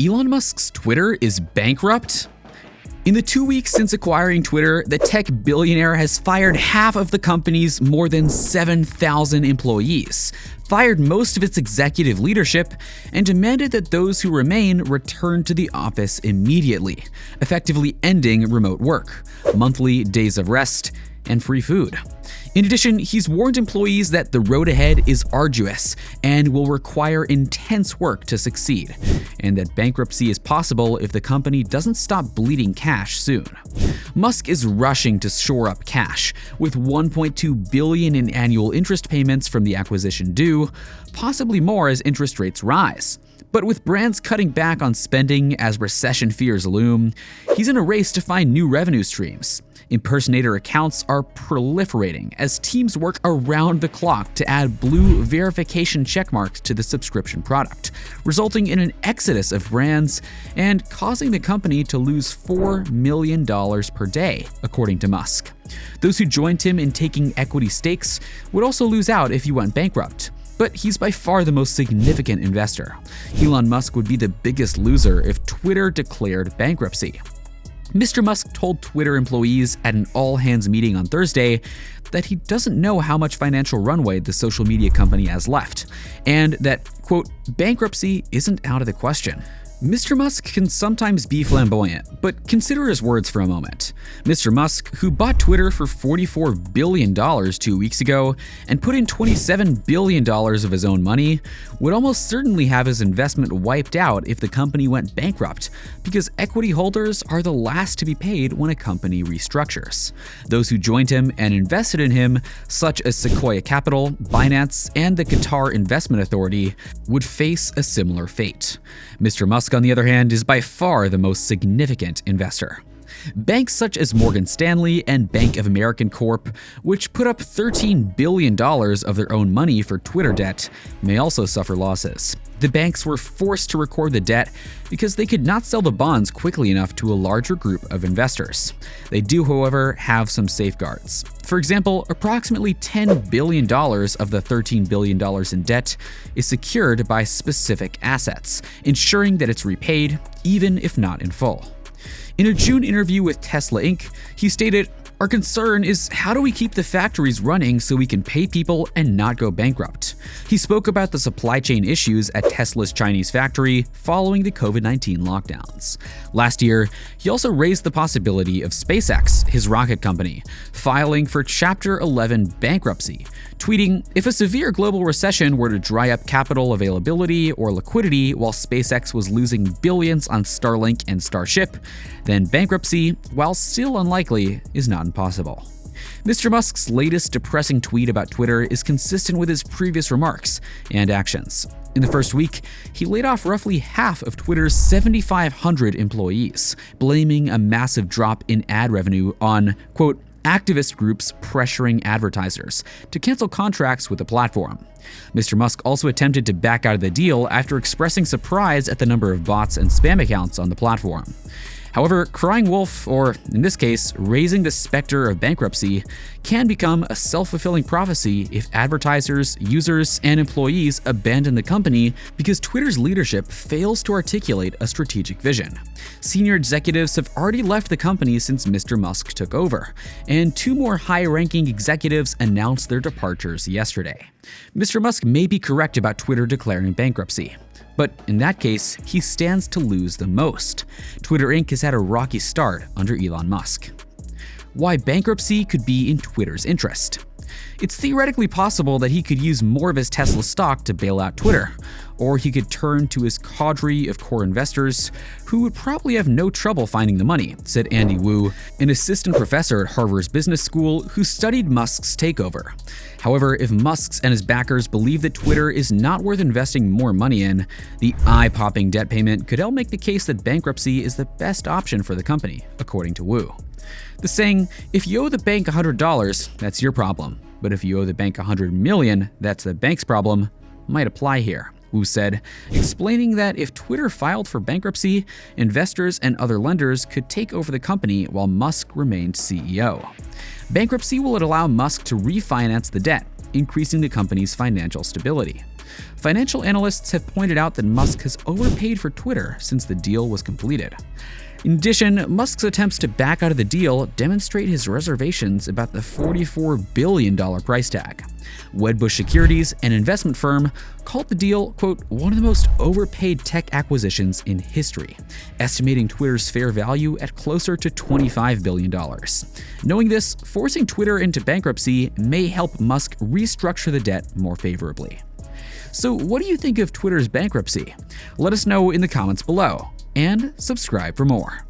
Elon Musk's Twitter is bankrupt? In the 2 weeks since acquiring Twitter, the tech billionaire has fired half of the company's more than 7,000 employees, fired most of its executive leadership, and demanded that those who remain return to the office immediately, effectively ending remote work, monthly days of rest, and free food. In addition, he's warned employees that the road ahead is arduous and will require intense work to succeed, and that bankruptcy is possible if the company doesn't stop bleeding cash soon. Musk is rushing to shore up cash, with $1.2 billion in annual interest payments from the acquisition due, possibly more as interest rates rise. But with brands cutting back on spending as recession fears loom, he's in a race to find new revenue streams. Impersonator accounts are proliferating as teams work around the clock to add blue verification checkmarks to the subscription product, resulting in an exodus of brands and causing the company to lose $4 million per day, according to Musk. Those who joined him in taking equity stakes would also lose out if he went bankrupt. But he's by far the most significant investor. Elon Musk would be the biggest loser if Twitter declared bankruptcy. Mr. Musk told Twitter employees at an all-hands meeting on Thursday that he doesn't know how much financial runway the social media company has left, and that, quote, bankruptcy isn't out of the question. Mr. Musk can sometimes be flamboyant, but consider his words for a moment. Mr. Musk, who bought Twitter for $44 billion 2 weeks ago and put in $27 billion of his own money, would almost certainly have his investment wiped out if the company went bankrupt, because equity holders are the last to be paid when a company restructures. Those who joined him and invested in him, such as Sequoia Capital, Binance, and the Qatar Investment Authority, would face a similar fate. Mr. Musk, on the other hand, is by far the most significant investor. Banks such as Morgan Stanley and Bank of America Corp., which put up $13 billion of their own money for Twitter debt, may also suffer losses. The banks were forced to record the debt because they could not sell the bonds quickly enough to a larger group of investors. They do, however, have some safeguards. For example, approximately $10 billion of the $13 billion in debt is secured by specific assets, ensuring that it's repaid, even if not in full. In a June interview with Tesla Inc., he stated, "Our concern is how do we keep the factories running so we can pay people and not go bankrupt?" He spoke about the supply chain issues at Tesla's Chinese factory following the COVID-19 lockdowns. Last year, he also raised the possibility of SpaceX, his rocket company, filing for Chapter 11 bankruptcy, tweeting, "If a severe global recession were to dry up capital availability or liquidity while SpaceX was losing billions on Starlink and Starship, then bankruptcy, while still unlikely, is not impossible." Mr. Musk's latest depressing tweet about Twitter is consistent with his previous remarks and actions. In the first week, he laid off roughly half of Twitter's 7,500 employees, blaming a massive drop in ad revenue on, quote, activist groups pressuring advertisers to cancel contracts with the platform. Mr. Musk also attempted to back out of the deal after expressing surprise at the number of bots and spam accounts on the platform. However, crying wolf, or in this case, raising the specter of bankruptcy, can become a self-fulfilling prophecy if advertisers, users, and employees abandon the company because Twitter's leadership fails to articulate a strategic vision. Senior executives have already left the company since Mr. Musk took over, and 2 more high-ranking executives announced their departures yesterday. Mr. Musk may be correct about Twitter declaring bankruptcy, but in that case, he stands to lose the most. Twitter Inc. has had a rocky start under Elon Musk. Why bankruptcy could be in Twitter's interest. It's theoretically possible that he could use more of his Tesla stock to bail out Twitter, or he could turn to his cadre of core investors who would probably have no trouble finding the money, said Andy Wu, an assistant professor at Harvard's business school who studied Musk's takeover. However, if Musk and his backers believe that Twitter is not worth investing more money in, the eye-popping debt payment could help make the case that bankruptcy is the best option for the company, according to Wu. The saying, "If you owe the bank $100, that's your problem, but if you owe the bank $100 million, that's the bank's problem," might apply here, Wu said, explaining that if Twitter filed for bankruptcy, investors and other lenders could take over the company while Musk remained CEO. Bankruptcy will allow Musk to refinance the debt, increasing the company's financial stability. Financial analysts have pointed out that Musk has overpaid for Twitter since the deal was completed. In addition, Musk's attempts to back out of the deal demonstrate his reservations about the $44 billion price tag. Wedbush Securities, an investment firm, called the deal, quote, one of the most overpaid tech acquisitions in history, estimating Twitter's fair value at closer to $25 billion. Knowing this, forcing Twitter into bankruptcy may help Musk restructure the debt more favorably. So what do you think of Twitter's bankruptcy? Let us know in the comments below, and subscribe for more.